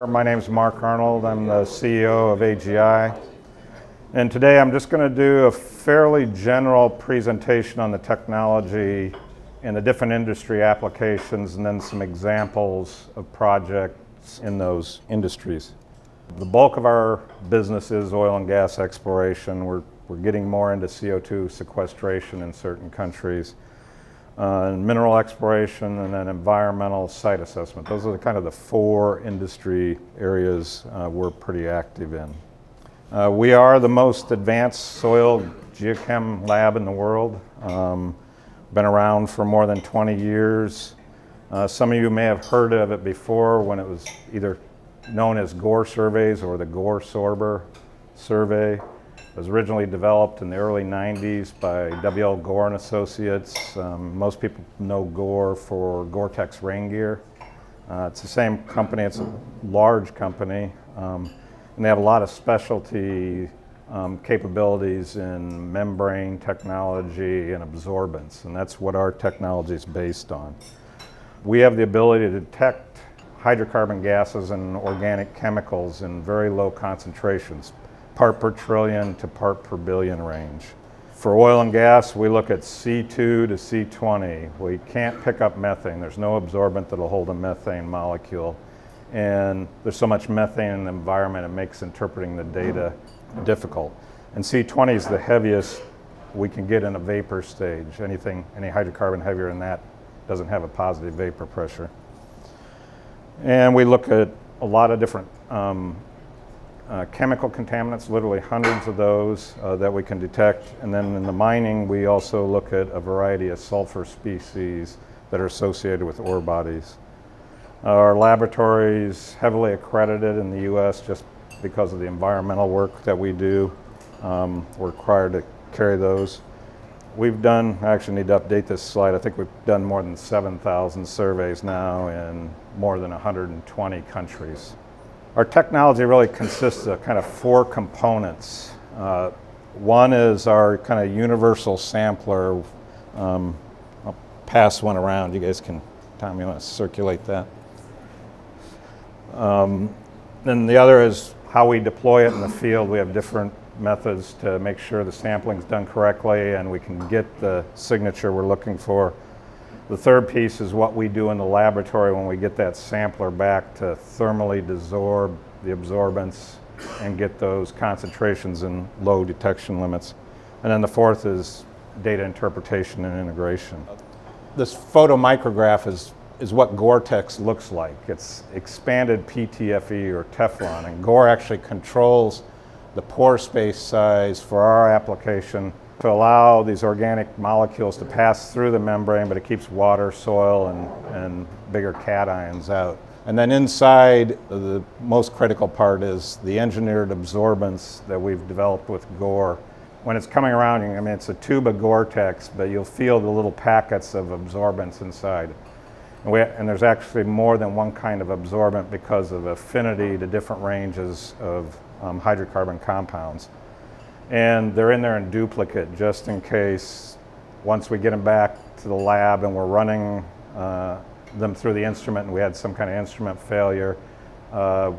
My name is Mark Arnold. I'm the CEO of AGI. And today I'm just going to do a fairly general presentation on the technology and the different industry applications and then some examples of projects in those industries. The bulk of our business is oil and gas exploration. We're getting more into CO2 sequestration in certain countries. And mineral exploration, and then environmental site assessment. Those are kind of the four industry areas we're pretty active in. We are the most advanced soil geochem lab in the world. Been around for more than 20 years. Some of you may have heard of it before when it was either known as Gore Surveys or the Gore-Sorber survey. It was originally developed in the early 90s by W.L. Gore and Associates. Most people know Gore for Gore-Tex rain gear. It's the same company, it's a large company, and they have a lot of specialty capabilities in membrane technology and absorbance, and that's what our technology is based on. We have the ability to detect hydrocarbon gases and organic chemicals in very low concentrations, part per trillion to part per billion range. For oil and gas, we look at C2 to C20. We can't pick up methane. There's no absorbent that'll hold a methane molecule. And there's so much methane in the environment, it makes interpreting the data difficult. And C20 is the heaviest we can get in a vapor stage. Any hydrocarbon heavier than that doesn't have a positive vapor pressure. And we look at a lot of different chemical contaminants, literally hundreds of those that we can detect. And then in the mining, we also look at a variety of sulfur species that are associated with ore bodies. Our laboratory is heavily accredited in the U.S. just because of the environmental work that we do. We're required to carry those. We've done, I actually need to update this slide, I think we've done more than 7,000 surveys now in more than 120 countries. Our technology really consists of kind of four components. One is our kind of universal sampler. I'll pass one around. You guys can, Tom, you want to circulate that? Then the other is how we deploy it in the field. We have different methods to make sure the sampling is done correctly and we can get the signature we're looking for. The third piece is what we do in the laboratory when we get that sampler back to thermally desorb the absorbents and get those concentrations in low detection limits. And then the fourth is data interpretation and integration. This photomicrograph is what Gore-Tex looks like. It's expanded PTFE or Teflon, and Gore actually controls the pore space size for our application to allow these organic molecules to pass through the membrane, but it keeps water, soil, and bigger cations out. And then inside, the most critical part is the engineered absorbents that we've developed with Gore. When it's coming around, I mean, it's a tube of Gore-Tex, but you'll feel the little packets of absorbents inside. And there's actually more than one kind of absorbent because of affinity to different ranges of hydrocarbon compounds. And they're in there in duplicate just in case once we get them back to the lab and we're running them through the instrument and we had some kind of instrument failure,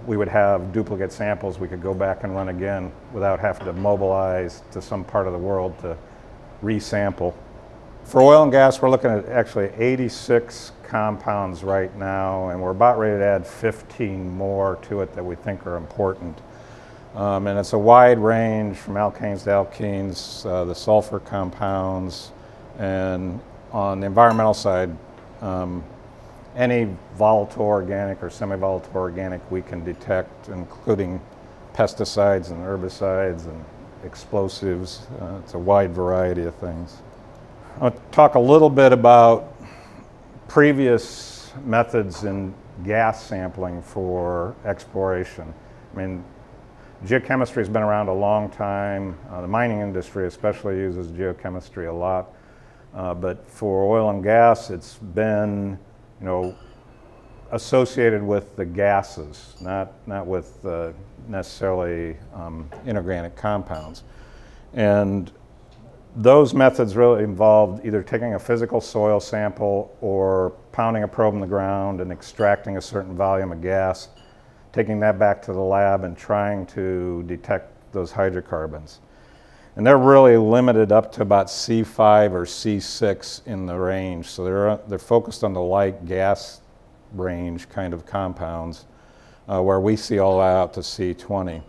we would have duplicate samples we could go back and run again without having to mobilize to some part of the world to resample. For oil and gas, we're looking at actually 86 compounds right now, and we're about ready to add 15 more to it that we think are important. And it's a wide range from alkanes to alkenes, the sulfur compounds, and on the environmental side, any volatile organic or semi-volatile organic we can detect, including pesticides and herbicides and explosives. It's a wide variety of things. I'll talk a little bit about previous methods in gas sampling for exploration. I mean, geochemistry has been around a long time. The mining industry especially uses geochemistry a lot. But for oil and gas, it's been, associated with the gases, not with necessarily inorganic compounds. And those methods really involved either taking a physical soil sample or pounding a probe in the ground and extracting a certain volume of gas taking that back to the lab and trying to detect those hydrocarbons. And they're really limited up to about C5 or C6 in the range. So they're focused on the light gas range kind of compounds, where we see all that out to C20.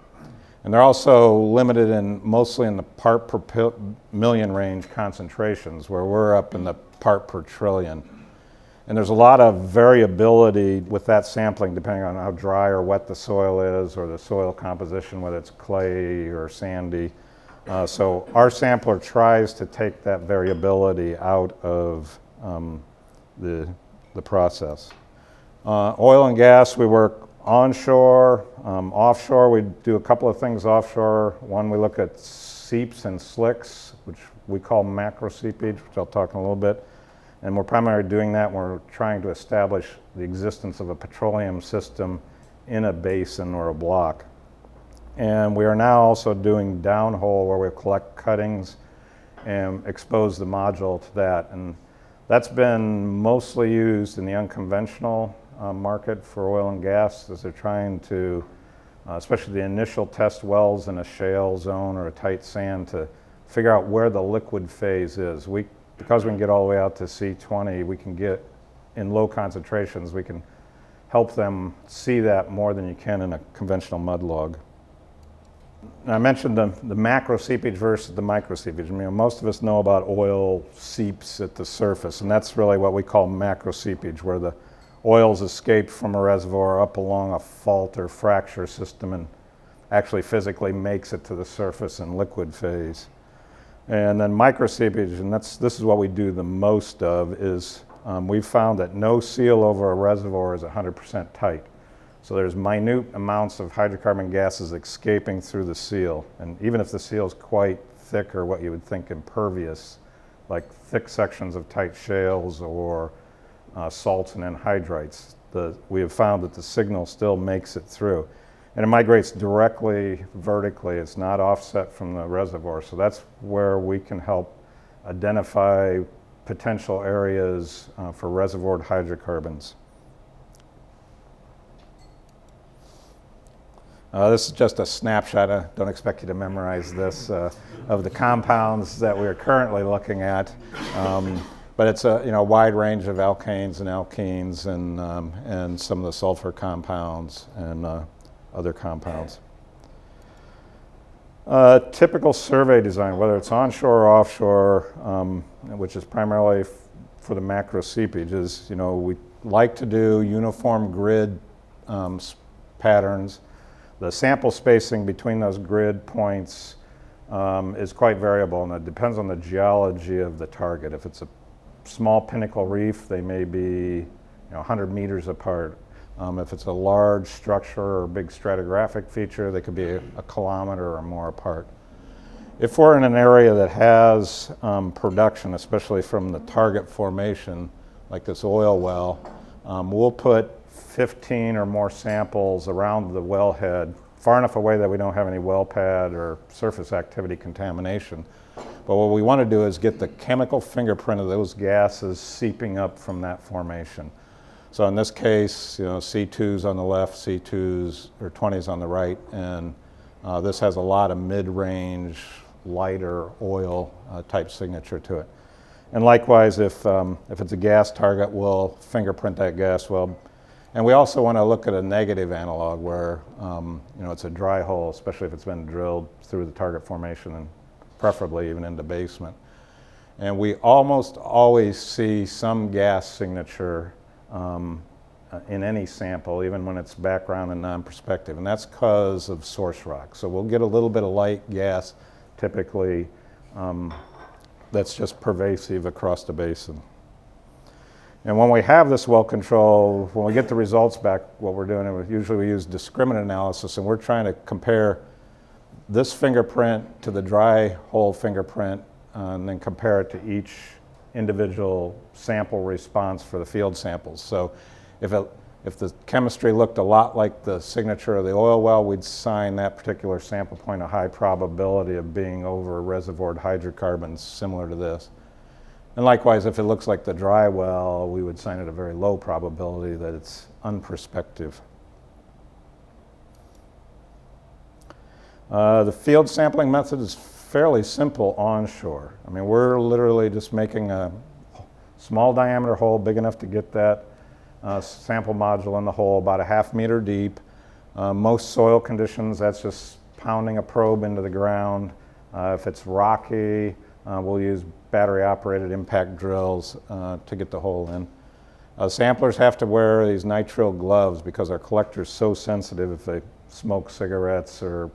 And they're also limited mostly in the part per million range concentrations, where we're up in the part per trillion. And there's a lot of variability with that sampling depending on how dry or wet the soil is, or the soil composition, whether it's clay or sandy. So our sampler tries to take that variability out of the process. Oil and gas, we work onshore, offshore. We do a couple of things offshore. One, we look at seeps and slicks, which we call macro seepage, which I'll talk in a little bit. And we're primarily doing that when we're trying to establish the existence of a petroleum system in a basin or a block. And we are now also doing downhole, where we collect cuttings and expose the module to that. And that's been mostly used in the unconventional market for oil and gas, as they're trying to, especially the initial test wells in a shale zone or a tight sand, to figure out where the liquid phase is. Because we can get all the way out to C20, we can get in low concentrations, we can help them see that more than you can in a conventional mud log. And I mentioned the macro seepage versus the micro seepage. I mean, most of us know about oil seeps at the surface, and that's really what we call macro seepage, where the oil's escaped from a reservoir up along a fault or fracture system and actually physically makes it to the surface in liquid phase. And then micro seepage, and this is what we do the most of, is we've found that no seal over a reservoir is 100% tight. So there's minute amounts of hydrocarbon gases escaping through the seal. And even if the seal is quite thick, or what you would think impervious, like thick sections of tight shales or salts and anhydrites, we have found that the signal still makes it through. And it migrates directly vertically. It's not offset from the reservoir. So that's where we can help identify potential areas for reservoired hydrocarbons. This is just a snapshot. I don't expect you to memorize this, of the compounds that we are currently looking at. But it's a wide range of alkanes and alkenes, and some of the sulfur compounds and other compounds. Typical survey design, whether it's onshore or offshore, which is primarily for the macro seepage, is we like to do uniform grid patterns. The sample spacing between those grid points is quite variable, and it depends on the geology of the target. If it's a small pinnacle reef, they may be 100 meters apart. If it's a large structure or big stratigraphic feature, they could be a kilometer or more apart. If we're in an area that has production, especially from the target formation, like this oil well, we'll put 15 or more samples around the wellhead, far enough away that we don't have any well pad or surface activity contamination. But what we want to do is get the chemical fingerprint of those gases seeping up from that formation. So in this case, C2's on the left, C2's or 20's on the right, and this has a lot of mid-range, lighter oil type signature to it. And likewise, if it's a gas target, we'll fingerprint that gas well. And we also want to look at a negative analog where it's a dry hole, especially if it's been drilled through the target formation, and preferably even in the basement. And we almost always see some gas signature in any sample, even when it's background and non-perspective, and that's because of source rock. So we'll get a little bit of light gas, typically, that's just pervasive across the basin. And when we have this well control, when we get the results back, what we're doing, usually we use discriminant analysis, and we're trying to compare this fingerprint to the dry hole fingerprint, and then compare it to each individual sample response for the field samples. So if the chemistry looked a lot like the signature of the oil well, we'd assign that particular sample point a high probability of being over reservoired hydrocarbons similar to this. And likewise, if it looks like the dry well, we would assign it a very low probability that it's unperspective. The field sampling method is fairly simple onshore. I mean, we're literally just making a small diameter hole big enough to get that sample module in the hole, about a ½ meter deep. Most soil conditions, that's just pounding a probe into the ground. If it's rocky, we'll use battery-operated impact drills to get the hole in. Samplers have to wear these nitrile gloves because our collector's so sensitive. If they smoke cigarettes or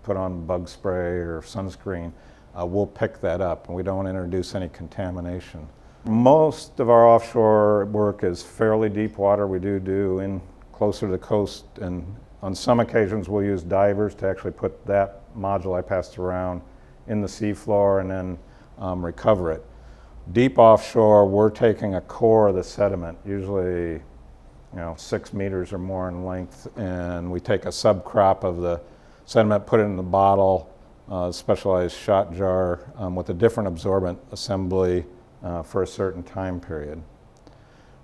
put on bug spray or sunscreen, we'll pick that up, and we don't introduce any contamination. Most of our offshore work is fairly deep water. We do in closer to the coast, and on some occasions we'll use divers to actually put that module I passed around in the seafloor and then recover it. Deep offshore, we're taking a core of the sediment, usually 6 meters or more in length, and we take a subcrop of the sediment, put it in the bottle, specialized shot jar with a different absorbent assembly for a certain time period.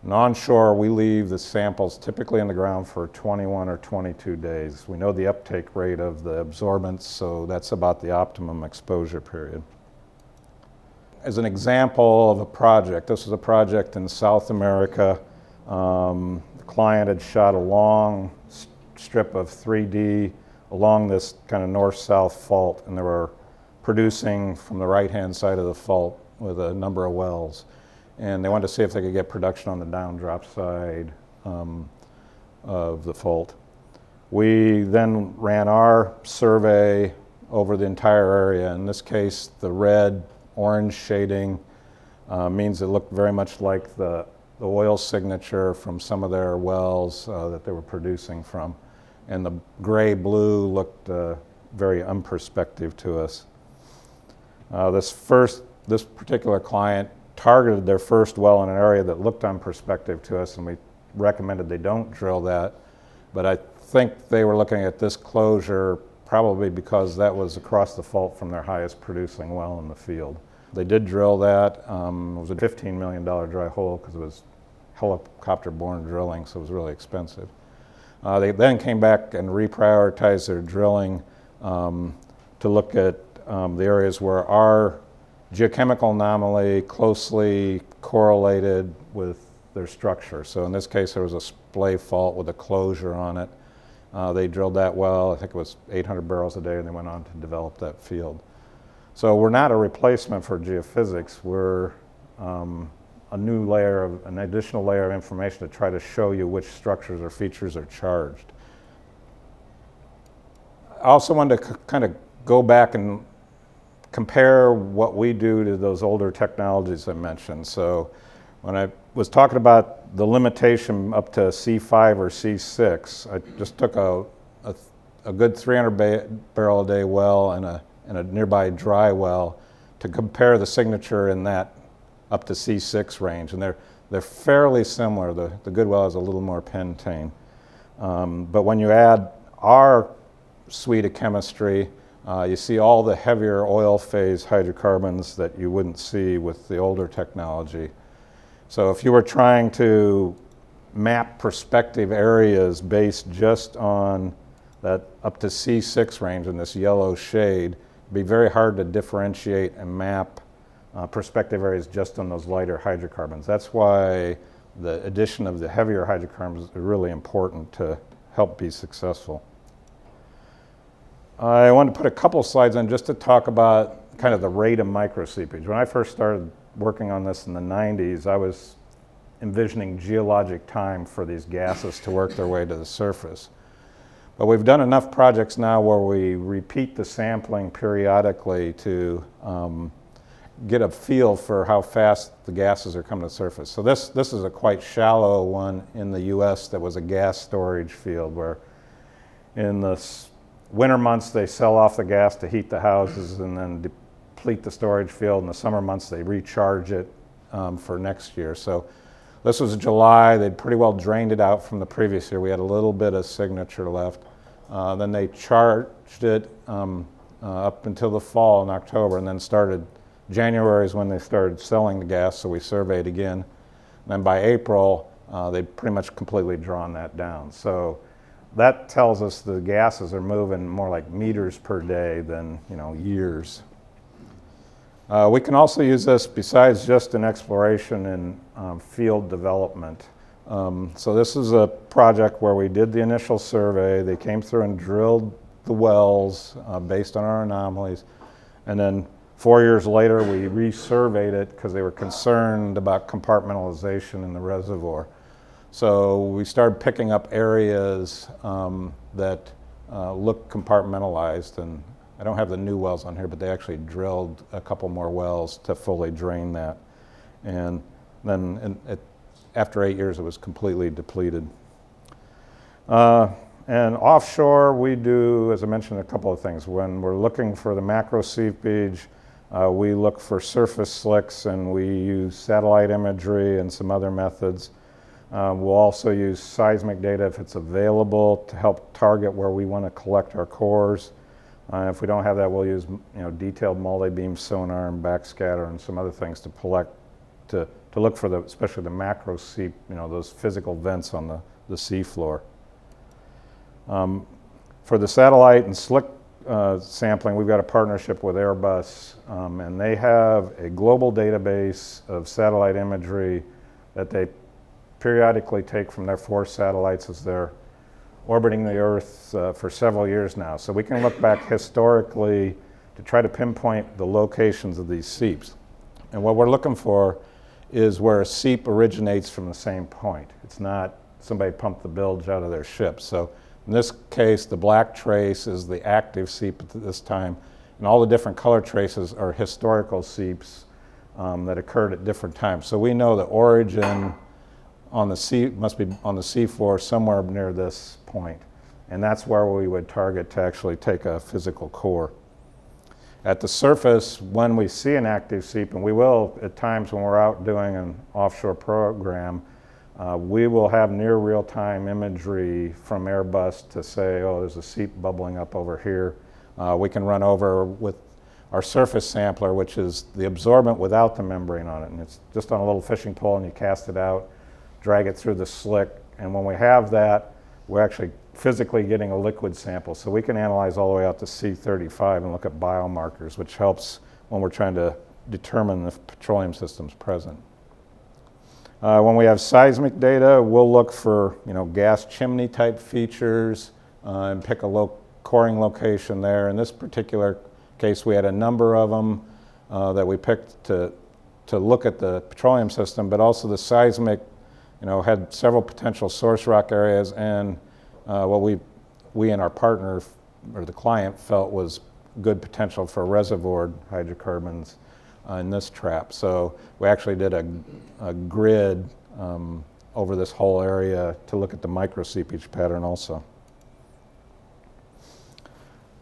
And onshore, we leave the samples typically in the ground for 21 or 22 days. We know the uptake rate of the absorbents, so that's about the optimum exposure period. As an example of a project, this was a project in South America. The client had shot a long strip of 3D along this kind of north-south fault, and they were producing from the right-hand side of the fault with a number of wells. And they wanted to see if they could get production on the downdrop side of the fault. We then ran our survey over the entire area. In this case, the red-orange shading means it looked very much like the oil signature from some of their wells that they were producing from. And the gray-blue looked very unperspective to us. This particular client targeted their first well in an area that looked unperspective to us, and we recommended they don't drill that. But I think they were looking at this closure probably because that was across the fault from their highest producing well in the field. They did drill that. It was a $15 million dry hole because it was helicopter-borne drilling, so it was really expensive. They then came back and reprioritized their drilling to look at the areas where our geochemical anomaly closely correlated with their structure. So in this case, there was a splay fault with a closure on it. They drilled that well. I think it was 800 barrels a day, and they went on to develop that field. So we're not a replacement for geophysics. We're an additional layer of information to try to show you which structures or features are charged. I also wanted to kind of go back and compare what we do to those older technologies I mentioned. So when I was talking about the limitation up to C5 or C6, I just took a good 300 barrel a day well and a nearby dry well to compare the signature in that up to C6 range, and they're fairly similar. The good well is a little more pentane. But when you add our suite of chemistry, you see all the heavier oil phase hydrocarbons that you wouldn't see with the older technology. So if you were trying to map prospective areas based just on that up to C6 range in this yellow shade, it'd be very hard to differentiate and map prospective areas just on those lighter hydrocarbons. That's why the addition of the heavier hydrocarbons is really important to help be successful. I want to put a couple slides on just to talk about kind of the rate of microseepage. When I first started working on this in the 90s, I was envisioning geologic time for these gases to work their way to the surface. But we've done enough projects now where we repeat the sampling periodically to get a feel for how fast the gases are coming to the surface. So this is a quite shallow one in the US that was a gas storage field where in the winter months they sell off the gas to heat the houses and then deplete the storage field. In the summer months they recharge it for next year. So this was July. They'd pretty well drained it out from the previous year. We had a little bit of signature left. Then they charged it up until the fall in October, and then January is when they started selling the gas, so we surveyed again. And then by April, they'd pretty much completely drawn that down. So that tells us the gases are moving more like meters per day than years. We can also use this besides just in exploration and field development. So this is a project where we did the initial survey. They came through and drilled the wells based on our anomalies. And then 4 years later, we resurveyed it because they were concerned about compartmentalization in the reservoir. So we started picking up areas that look compartmentalized. And I don't have the new wells on here, but they actually drilled a couple more wells to fully drain that. And then after 8 years, it was completely depleted. And offshore, we do, as I mentioned, a couple of things. When we're looking for the macro seepage, we look for surface slicks, and we use satellite imagery and some other methods. We'll also use seismic data if it's available to help target where we want to collect our cores. If we don't have that, we'll use detailed multi-beam sonar and backscatter and some other things to look for especially the macro seep, those physical vents on the seafloor. For the satellite and slick sampling, we've got a partnership with Airbus, and they have a global database of satellite imagery that they periodically take from their 4 satellites as they're orbiting the Earth for several years now. So we can look back historically to try to pinpoint the locations of these seeps. And what we're looking for is where a seep originates from the same point. It's not somebody pumped the bilge out of their ship. So in this case, the black trace is the active seep at this time, and all the different color traces are historical seeps that occurred at different times. So we know the origin on the sea must be on the seafloor somewhere near this point, and that's where we would target to actually take a physical core. At the surface, when we see an active seep, and we will at times when we're out doing an offshore program, we will have near real-time imagery from Airbus to say, oh, there's a seep bubbling up over here. We can run over with our surface sampler, which is the absorbent without the membrane on it, and it's just on a little fishing pole, and you cast it out, drag it through the slick, and when we have that, we're actually physically getting a liquid sample. So we can analyze all the way out to C35 and look at biomarkers, which helps when we're trying to determine if petroleum system's present. When we have seismic data, we'll look for gas chimney type features and pick a coring location there. In this particular case, we had a number of them that we picked to look at the petroleum system, but also the seismic had several potential source rock areas, and what we and our partner, or the client, felt was good potential for reservoir hydrocarbons in this trap. So we actually did a grid over this whole area to look at the micro seepage pattern also.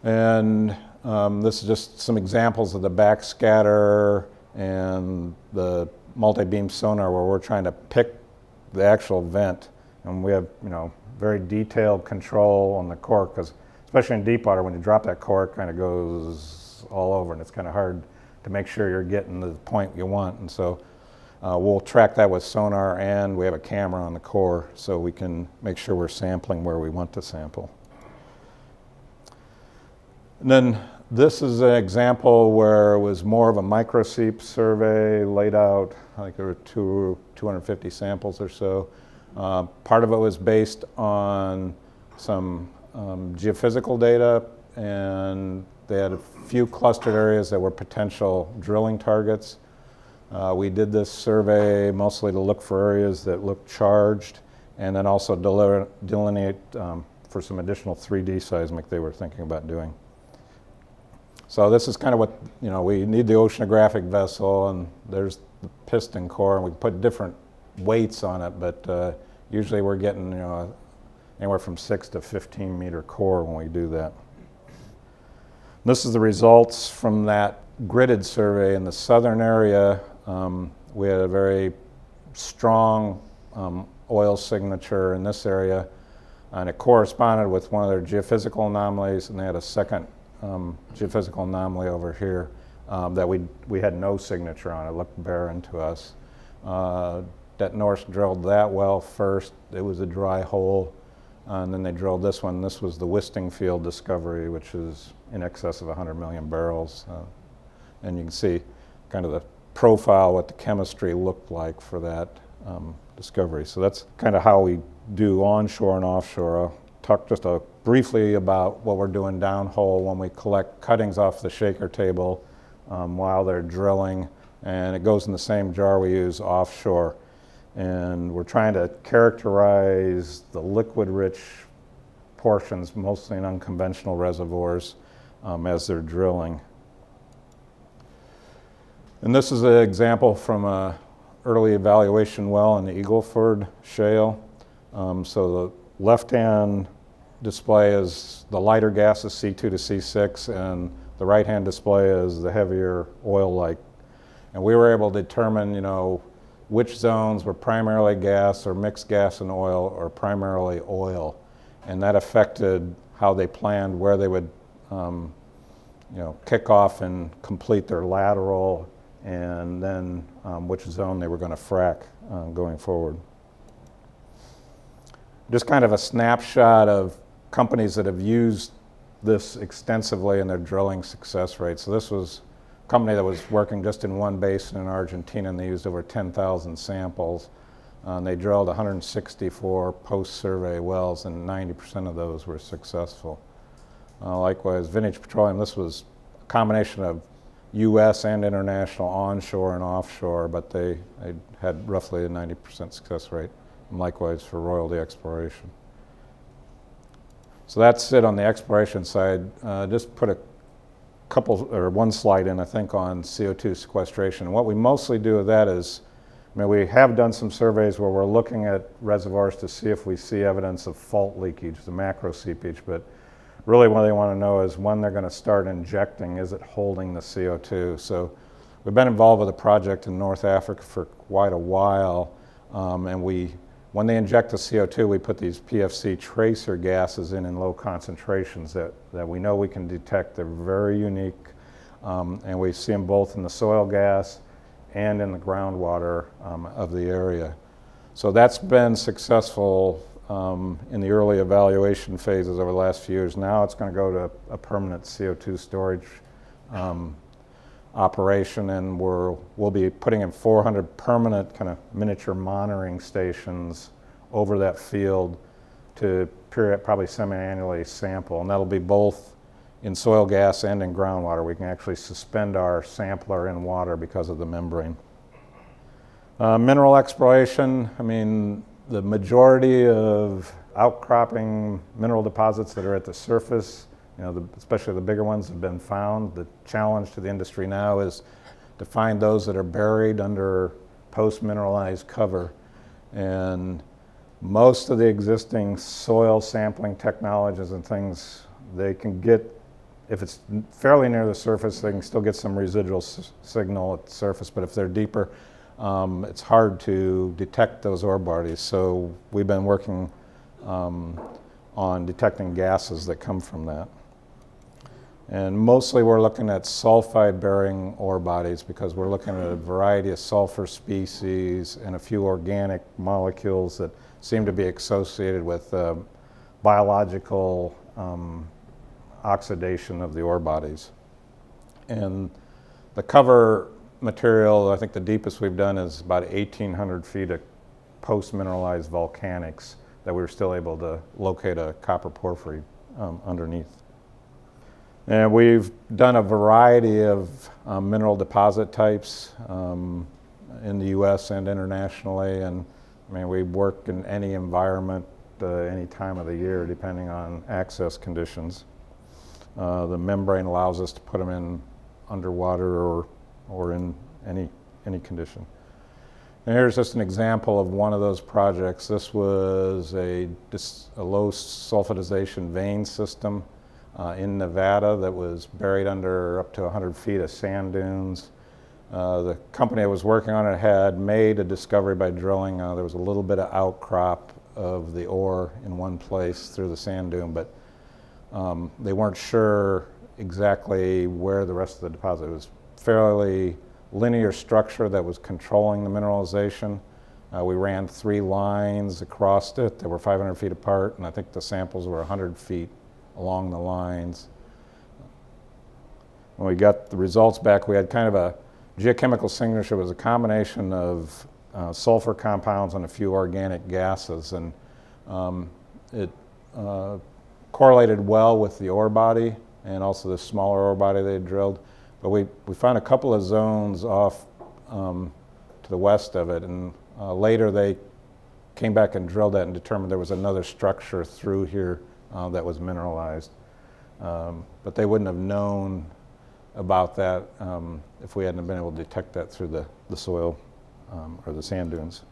And this is just some examples of the backscatter and the multi-beam sonar where we're trying to pick the actual vent, and we have very detailed control on the core, because especially in deep water, when you drop that core, it kind of goes all over, and it's kind of hard to make sure you're getting the point you want. And so we'll track that with sonar, and we have a camera on the core so we can make sure we're sampling where we want to sample. And then this is an example where it was more of a microseep survey laid out. I think there were 250 samples or so. Part of it was based on some geophysical data, and they had a few clustered areas that were potential drilling targets. We did this survey mostly to look for areas that looked charged, and then also delineate for some additional 3D seismic they were thinking about doing. So this is kind of what, we need the oceanographic vessel, and there's the piston core, and we put different weights on it, but usually we're getting, anywhere from 6 to 15 meter core when we do that. This is the results from that gridded survey in the southern area. We had a very strong oil signature in this area, and it corresponded with one of their geophysical anomalies, and they had a second geophysical anomaly over here that we had no signature on. It looked barren to us. Det Norsk drilled that well first. It was a dry hole. And then they drilled this one. This was the Wisting Field discovery, which is in excess of 100 million barrels. And you can see kind of the profile, what the chemistry looked like for that discovery. So that's kind of how we do onshore and offshore. I'll talk just briefly about what we're doing downhole when we collect cuttings off the shaker table while they're drilling, and it goes in the same jar we use offshore. And we're trying to characterize the liquid-rich portions, mostly in unconventional reservoirs, as they're drilling. And this is an example from an early evaluation well in the Eagleford Shale. So the left-hand display is the lighter gases, C2 to C6, and the right-hand display is the heavier oil-like. And we were able to determine, which zones were primarily gas or mixed gas and oil or primarily oil. And that affected how they planned where they would kick off and complete their lateral, and then which zone they were going to frack going forward. Just kind of a snapshot of companies that have used this extensively in their drilling success rate. So this was a company that was working just in one basin in Argentina, and they used over 10,000 samples. And they drilled 164 post-survey wells, and 90% of those were successful. Likewise, Vintage Petroleum, this was a combination of U.S. and international onshore and offshore, but they had roughly a 90% success rate, and likewise for royalty exploration. So that's it on the exploration side. Just put one slide in, I think, on CO2 sequestration. And what we mostly do with that is, we have done some surveys where we're looking at reservoirs to see if we see evidence of fault leakage, the macro seepage, but really what they want to know is when they're going to start injecting, is it holding the CO2? So we've been involved with a project in North Africa for quite a while, and when they inject the CO2, we put these PFC tracer gases in low concentrations that we know we can detect. They're very unique, and we see them both in the soil gas and in the groundwater of the area. So that's been successful in the early evaluation phases over the last few years. Now it's going to go to a permanent CO2 storage operation, and we'll be putting in 400 permanent kind of miniature monitoring stations over that field to probably semi-annually sample, and that'll be both in soil gas and in groundwater. We can actually suspend our sampler in water because of the membrane. Mineral exploration, the majority of outcropping mineral deposits that are at the surface, especially the bigger ones, have been found. The challenge to the industry now is to find those that are buried under post-mineralized cover. And most of the existing soil sampling technologies and things, they can get, if it's fairly near the surface, they can still get some residual signal at the surface, but if they're deeper, it's hard to detect those ore bodies. So we've been working on detecting gases that come from that. And mostly we're looking at sulfide-bearing ore bodies because we're looking at a variety of sulfur species and a few organic molecules that seem to be associated with biological oxidation of the ore bodies. And the cover material, I think the deepest we've done is about 1,800 feet of post-mineralized volcanics that we were still able to locate a copper porphyry underneath. And we've done a variety of mineral deposit types in the U.S. and internationally, and we work in any environment, any time of the year, depending on access conditions. The membrane allows us to put them in underwater or in any condition. And here's just an example of one of those projects. This was a low sulfidization vein system in Nevada that was buried under up to 100 feet of sand dunes. The company I was working on it had made a discovery by drilling. There was a little bit of outcrop of the ore in one place through the sand dune, but they weren't sure exactly where the rest of the deposit was. Fairly linear structure that was controlling the mineralization, We ran 3 lines across it that were 500 feet apart, and I think the samples were 100 feet along the lines. When we got the results back, we had kind of a geochemical signature. It was a combination of sulfur compounds and a few organic gases, and it correlated well with the ore body and also the smaller ore body they had drilled. But we found a couple of zones off to the west of it, and later they came back and drilled that and determined there was another structure through here that was mineralized. But they wouldn't have known about that if we hadn't been able to detect that through the soil or the sand dunes.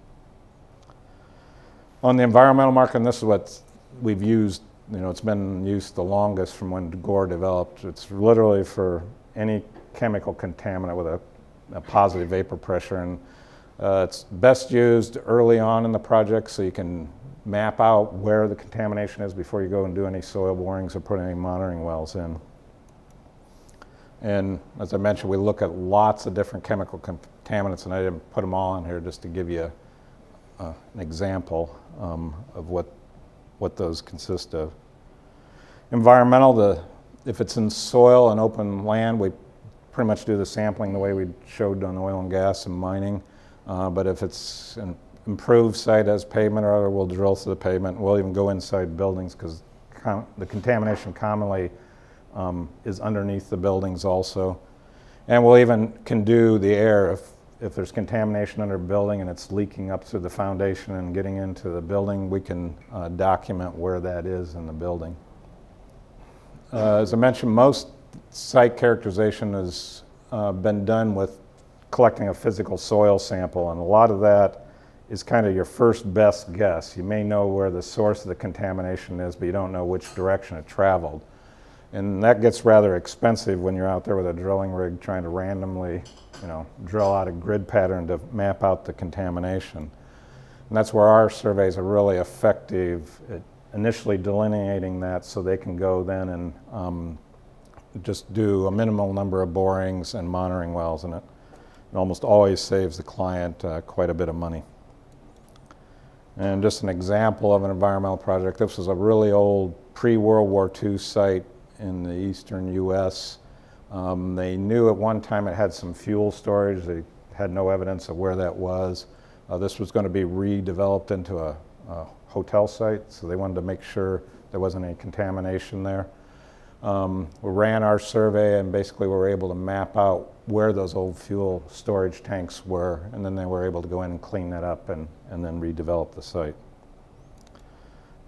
On the environmental marker, and this is what we've used, it's been used the longest from when Gore developed. It's literally for any chemical contaminant with a positive vapor pressure, and it's best used early on in the project so you can map out where the contamination is before you go and do any soil borings or put any monitoring wells in. And as I mentioned, we look at lots of different chemical contaminants, and I didn't put them all in here just to give you an example of what those consist of. Environmental, if it's in soil and open land, we pretty much do the sampling the way we showed on oil and gas and mining. But if it's an improved site as pavement or other, we'll drill through the pavement. We'll even go inside buildings because the contamination commonly is underneath the buildings also. And we'll even can do the air if there's contamination under a building and it's leaking up through the foundation and getting into the building, we can document where that is in the building. As I mentioned, most site characterization has been done with collecting a physical soil sample, and a lot of that is kind of your first best guess. You may know where the source of the contamination is, but you don't know which direction it traveled. And that gets rather expensive when you're out there with a drilling rig trying to randomly, drill out a grid pattern to map out the contamination. And that's where our surveys are really effective at initially delineating that so they can go then and just do a minimal number of borings and monitoring wells, and it almost always saves the client quite a bit of money. And just an example of an environmental project, this was a really old pre-World War II site in the eastern U.S. They knew at one time it had some fuel storage. They had no evidence of where that was. This was going to be redeveloped into a hotel site, so they wanted to make sure there wasn't any contamination there. We ran our survey and basically were able to map out where those old fuel storage tanks were, and then they were able to go in and clean that up and then redevelop the site.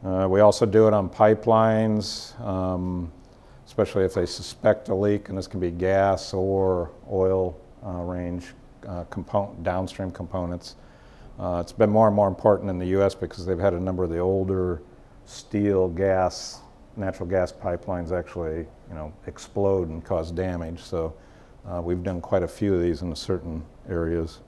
We also do it on pipelines, especially if they suspect a leak, and this can be gas or oil range downstream components. It's been more and more important in the U.S. because they've had a number of the older steel natural gas pipelines actually, explode and cause damage. So we've done quite a few of these in certain areas.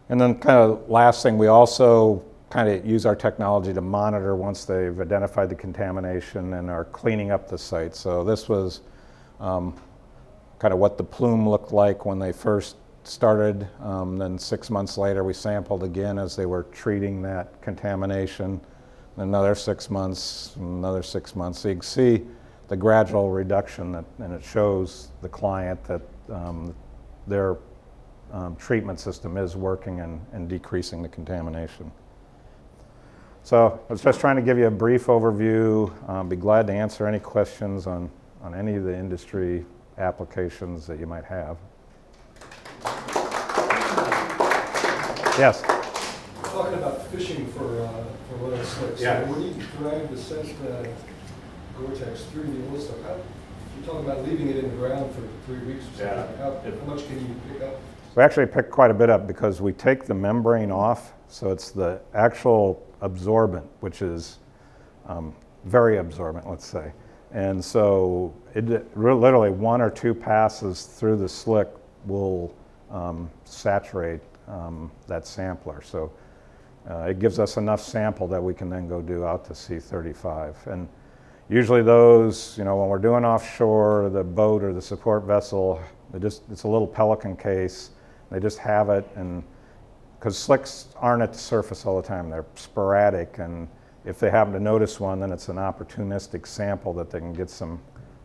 And then kind of last thing, we also kind of use our technology to monitor once they've identified the contamination and are cleaning up the site. So this was kind of what the plume looked like when they first started. Then 6 months later, we sampled again as they were treating that contamination. Another 6 months, another 6 months. So you can see the gradual reduction, and it shows the client that their treatment system is working and decreasing the contamination. So I was just trying to give you a brief overview. Be glad to answer any questions on any of the industry applications that you might have. Yes? Talking about fishing for oil slicks. Yeah. So when you drag the set Gore-Tex through the oil slick, you're talking about leaving it in the ground for 3 weeks or something. Yeah. How much can you pick up? We actually pick quite a bit up because we take the membrane off, so it's the actual absorbent, which is very absorbent, let's say. And so literally 1 or 2 passes through the slick will saturate that sampler. So it gives us enough sample that we can then go do out to C35. And usually those, when we're doing offshore, the boat or the support vessel, it's a little Pelican case. They just have it, and because slicks aren't at the surface all the time. They're sporadic, and if they happen to notice one, then it's an opportunistic sample that they can get some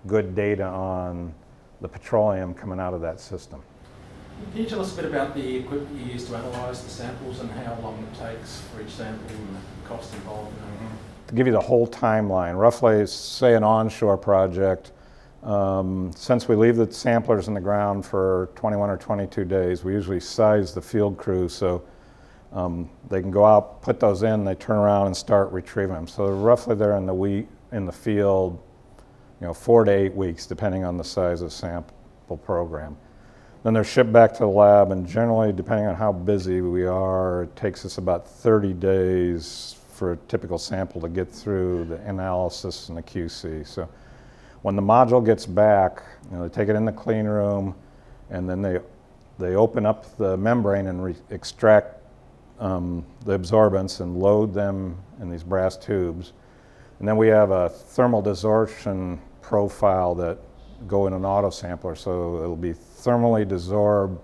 good data on the petroleum coming out of that system. Can you tell us a bit about the equipment you use to analyse the samples and how long it takes for each sample and the cost involved? To give you the whole timeline, roughly, say an onshore project, since we leave the samplers in the ground for 21 or 22 days, we usually size the field crew so they can go out, put those in, they turn around and start retrieving them. So roughly they're in the field, 4 to 8 weeks, depending on the size of the sample program. Then they're shipped back to the lab, and generally, depending on how busy we are, it takes us about 30 days for a typical sample to get through the analysis and the QC. So when the module gets back, they take it in the clean room, and then they open up the membrane and extract the absorbents and load them in these brass tubes. And then we have a thermal desorption profile that go in an auto sampler, so it'll be thermally desorbed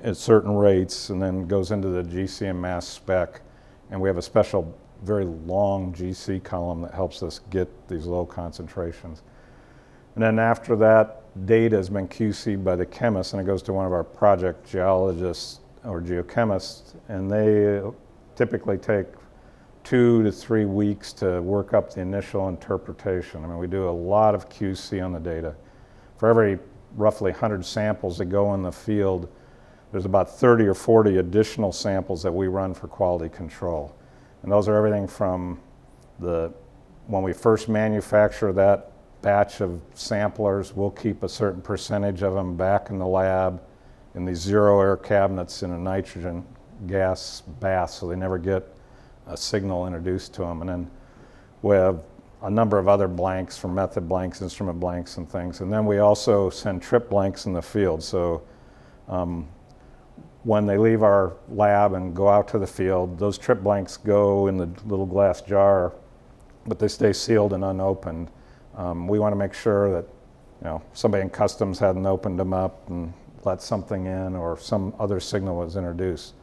at certain rates and then goes into the GC and mass spec. And we have a special, very long GC column that helps us get these low concentrations. And then after that data has been QC'd by the chemist, and it goes to one of our project geologists or geochemists, and they typically take 2 to 3 weeks to work up the initial interpretation. I mean, we do a lot of QC on the data. For every roughly 100 samples that go in the field, there's about 30 or 40 additional samples that we run for quality control. And those are everything from when we first manufacture that batch of samplers, we'll keep a certain percentage of them back in the lab in these zero air cabinets in a nitrogen gas bath, so they never get a signal introduced to them. And then we have a number of other blanks, from method blanks, instrument blanks, and things. And then we also send trip blanks in the field. So when they leave our lab and go out to the field, those trip blanks go in the little glass jar, but they stay sealed and unopened. We want to make sure that somebody in customs hadn't opened them up and let something in, or some other signal was introduced.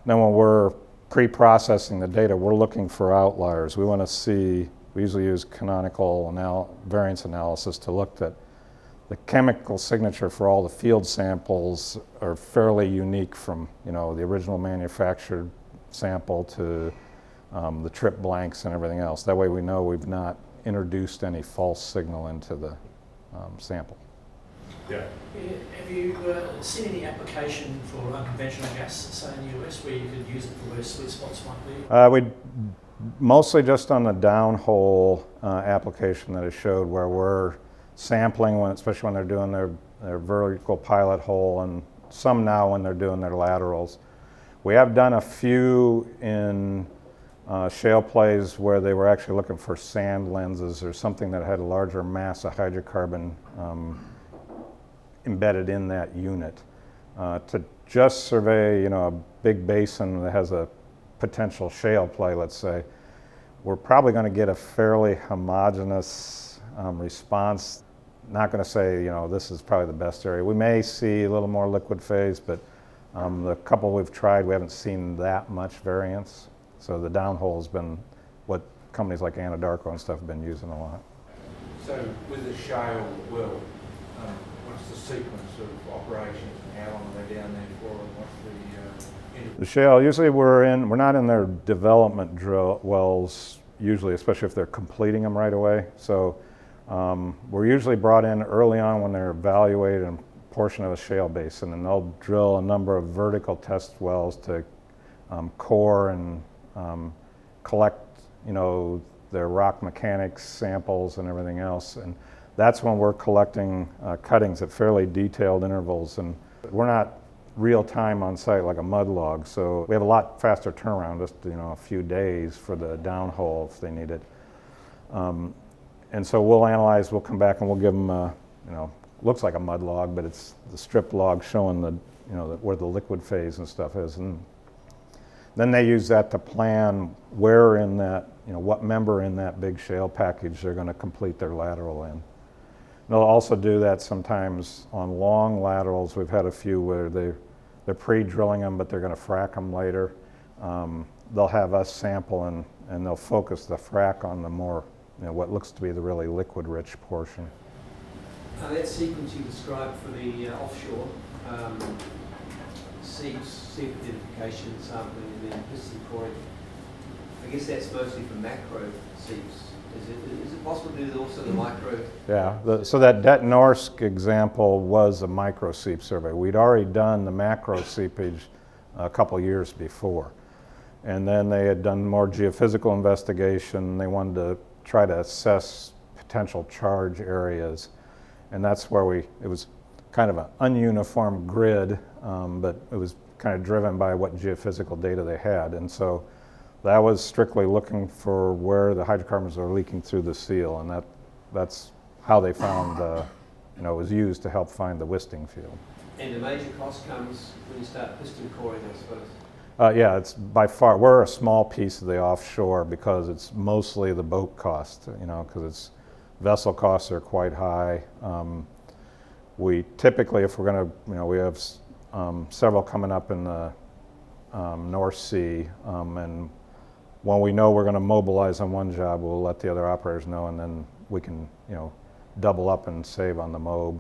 Then when we're pre-processing the data, we're looking for outliers. We want to see, we usually use canonical variance analysis to look at the chemical signature for all the field samples are fairly unique from the original manufactured sample to the trip blanks and everything else. That way we know we've not introduced any false signal into the sample. Yeah. Have you seen any application for unconventional gas, say in the US, where you could use it for where sweet spots might be? We mostly just on the downhole application that I showed, where we're sampling, especially when they're doing their vertical pilot hole, and some now when they're doing their laterals. We have done a few in shale plays where they were actually looking for sand lenses or something that had a larger mass of hydrocarbon embedded in that unit. To just survey, a big basin that has a potential shale play, let's say, we're probably going to get a fairly homogeneous response. Not going to say, this is probably the best area. We may see a little more liquid phase, but the couple we've tried, we haven't seen that much variance. So the downhole has been what companies like Anadarko and stuff have been using a lot. So with the shale world, what's the sequence of operations and how long are they down there for, and what's the shale, usually we're not in their development drill wells, usually, especially if they're completing them right away. So we're usually brought in early on when they're evaluating a portion of a shale basin, and they'll drill a number of vertical test wells to core and collect, their rock mechanics samples and everything else. And that's when we're collecting cuttings at fairly detailed intervals. And we're not real time on site like a mud log, so we have a lot faster turnaround, just a few days for the downhole if they need it. And so we'll analyze, we'll come back and we'll give them looks like a mud log, but it's the strip log showing where the liquid phase and stuff is. And then they use that to plan where in that, what member in that big shale package they're going to complete their lateral in. And they'll also do that sometimes on long laterals. We've had a few where they're pre-drilling them, but they're going to frack them later. They'll have us sample and they'll focus the frack on the more, what looks to be the really liquid-rich portion. That sequence you described for the offshore, seep identification, sampling, and then piston coring, I guess that's mostly for macro seeps. Is it possible to do also the micro? Yeah, so that Det Norsk example was a micro seep survey. We'd already done the macro seepage a couple years before. And then they had done more geophysical investigation. They wanted to try to assess potential charge areas. And that's where it was kind of an ununiform grid, but it was kind of driven by what geophysical data they had. And so that was strictly looking for where the hydrocarbons are leaking through the seal, and that's how they found, it was used to help find the Wisting field. And the major cost comes when you start piston coring, I suppose. Yeah, it's by far, we're a small piece of the offshore because it's mostly the boat cost, because vessel costs are quite high. We typically, if we're going to, we have several coming up in the North Sea, and when we know we're going to mobilize on one job, we'll let the other operators know, and then we can, double up and save on the mob.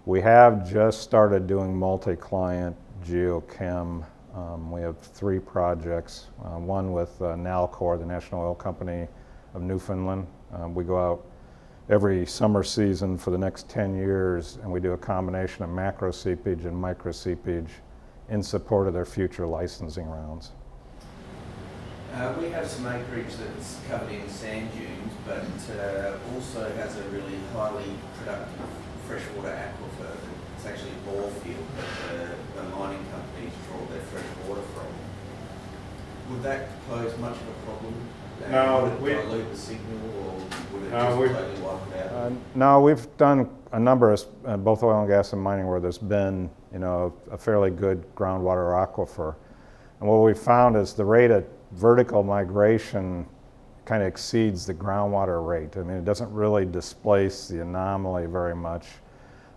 We have just started doing multi-client geochem. We have 3 projects, one with Nalcor, the National Oil Company of Newfoundland. We go out every summer season for the next 10 years, and we do a combination of macro seepage and micro seepage in support of their future licensing rounds. We have some acreage that's covered in sand dunes, but also has a really highly productive freshwater aquifer. It's actually a bore field that the mining companies draw their fresh water from. Would that pose much of a problem? No, would it dilute the signal, or would it just totally wipe it out? No, we've done a number of both oil and gas and mining where there's been, a fairly good groundwater aquifer. And what we found is the rate of vertical migration kind of exceeds the groundwater rate. I mean, it doesn't really displace the anomaly very much.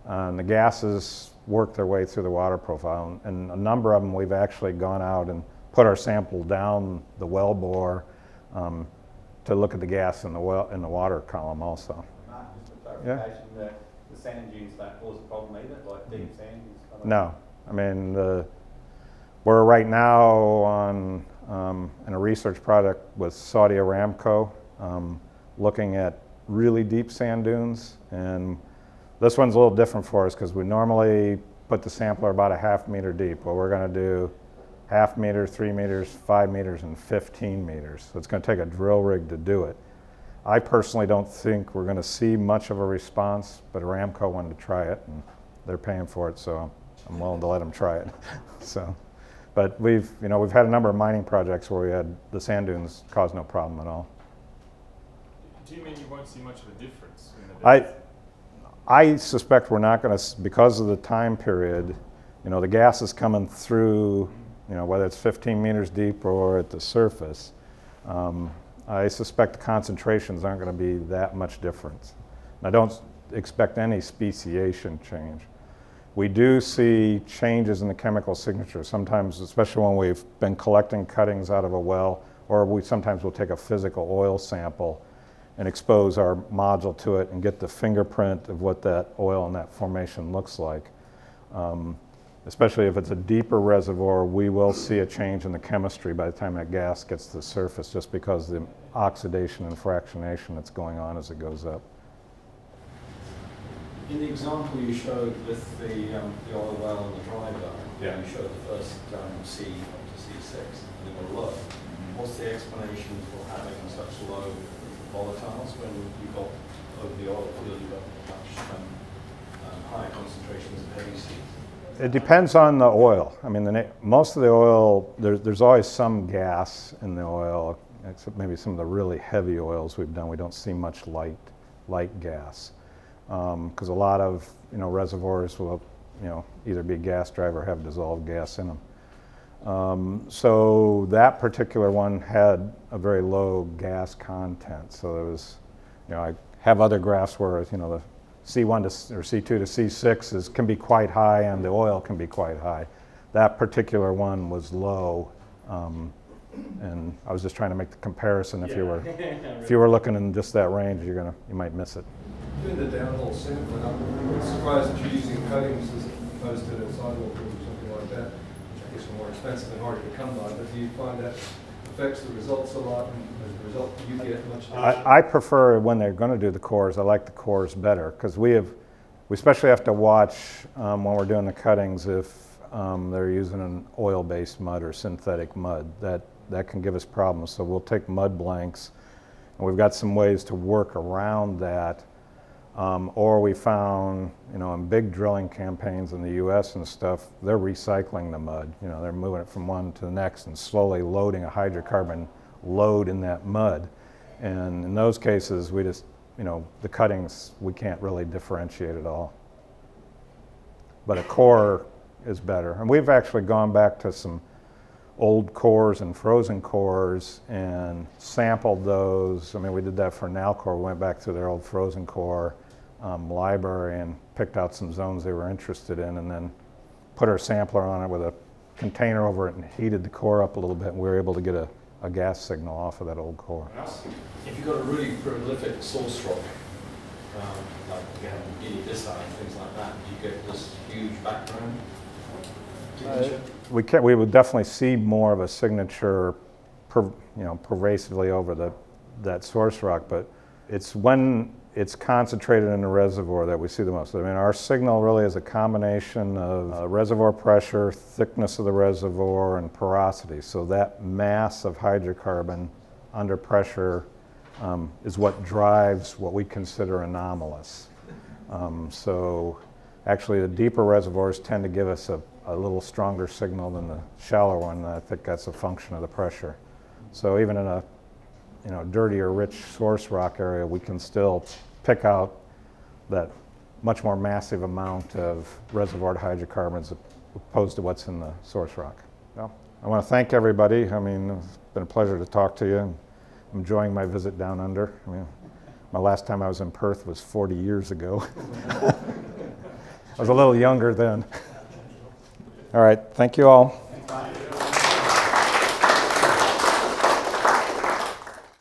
And the gases work their way through the water profile. And a number of them, we've actually gone out and put our sample down the well bore to look at the gas in the water column also. Mark, just a clarification, the sand dunes don't cause a problem either, like deep sand dunes? No, I mean, we're right now in a research project with Saudi Aramco, looking at really deep sand dunes, and this one's a little different for us because we normally put the sampler about a ½ meter deep. Well, we're going to do ½ meter, 3 meters, 5 meters, and 15 meters. So it's going to take a drill rig to do it. I personally don't think we're going to see much of a response, but Aramco wanted to try it, and they're paying for it, so I'm willing to let them try it. But we've had a number of mining projects where we had the sand dunes cause no problem at all. Do you mean you won't see much of a difference in the depth? I suspect we're not going to, because of the time period, the gas is coming through, whether it's 15 meters deep or at the surface. I suspect the concentrations aren't going to be that much different. And I don't expect any speciation change. We do see changes in the chemical signature sometimes, especially when we've been collecting cuttings out of a well, or we sometimes will take a physical oil sample and expose our module to it and get the fingerprint of what that oil and that formation looks like. Especially if it's a deeper reservoir, we will see a change in the chemistry by the time that gas gets to the surface, just because of the oxidation and fractionation that's going on as it goes up. In the example you showed with the oil well and the dry gun, Yeah. you showed the first C up to C6, and they were low. What's the explanation for having such low volatiles when you've got over the oil field, you've got much higher concentrations of heavy seas? It depends on the oil. I mean, most of the oil, there's always some gas in the oil, except maybe some of the really heavy oils we've done. We don't see much light gas. Because a lot of reservoirs will either be gas drive or have dissolved gas in them. So that particular one had a very low gas content. So there was, I have other graphs where the C1 to or C2 to C6 can be quite high, and the oil can be quite high. that particular one was low. And I was just trying to make the comparison. If you were looking in just that range, you might miss it. Doing the downhole sampling, I'm surprised that you're using cuttings as opposed to the sidewall tools or something like that, which I guess are more expensive and harder to come by. But do you find that affects the results a lot, and as a result, do you get much? I prefer when they're going to do the cores. I like the cores better because we especially have to watch when we're doing the cuttings if they're using an oil-based mud or synthetic mud. That can give us problems. So we'll take mud blanks, and we've got some ways to work around that. Or we found, in big drilling campaigns in the U.S. and stuff, they're recycling the mud. They're moving it from one to the next and slowly loading a hydrocarbon load in that mud. And in those cases, we just, the cuttings, we can't really differentiate at all. But a core is better. And we've actually gone back to some old cores and frozen cores and sampled those. I mean, we did that for Nalcor. We went back to their old frozen core library and picked out some zones they were interested in, and then put our sampler on it with a container over it and heated the core up a little bit, and we were able to get a gas signal off of that old core. If you've got a really prolific source rock, like you have Guinea Bissau and things like that, do you get this huge background? We would definitely see more of a signature, pervasively over that source rock, but it's when it's concentrated in the reservoir that we see the most. I mean, our signal really is a combination of reservoir pressure, thickness of the reservoir, and porosity. So that mass of hydrocarbon under pressure is what drives what we consider anomalous. So actually, the deeper reservoirs tend to give us a little stronger signal than the shallower one, and I think that's a function of the pressure. So even in a dirty or rich source rock area, we can still pick out that much more massive amount of reservoir hydrocarbons opposed to what's in the source rock. Well, I want to thank everybody. I mean, it's been a pleasure to talk to you. I'm enjoying my visit down under. I mean, my last time I was in Perth was 40 years ago. I was a little younger then. All right, thank you all.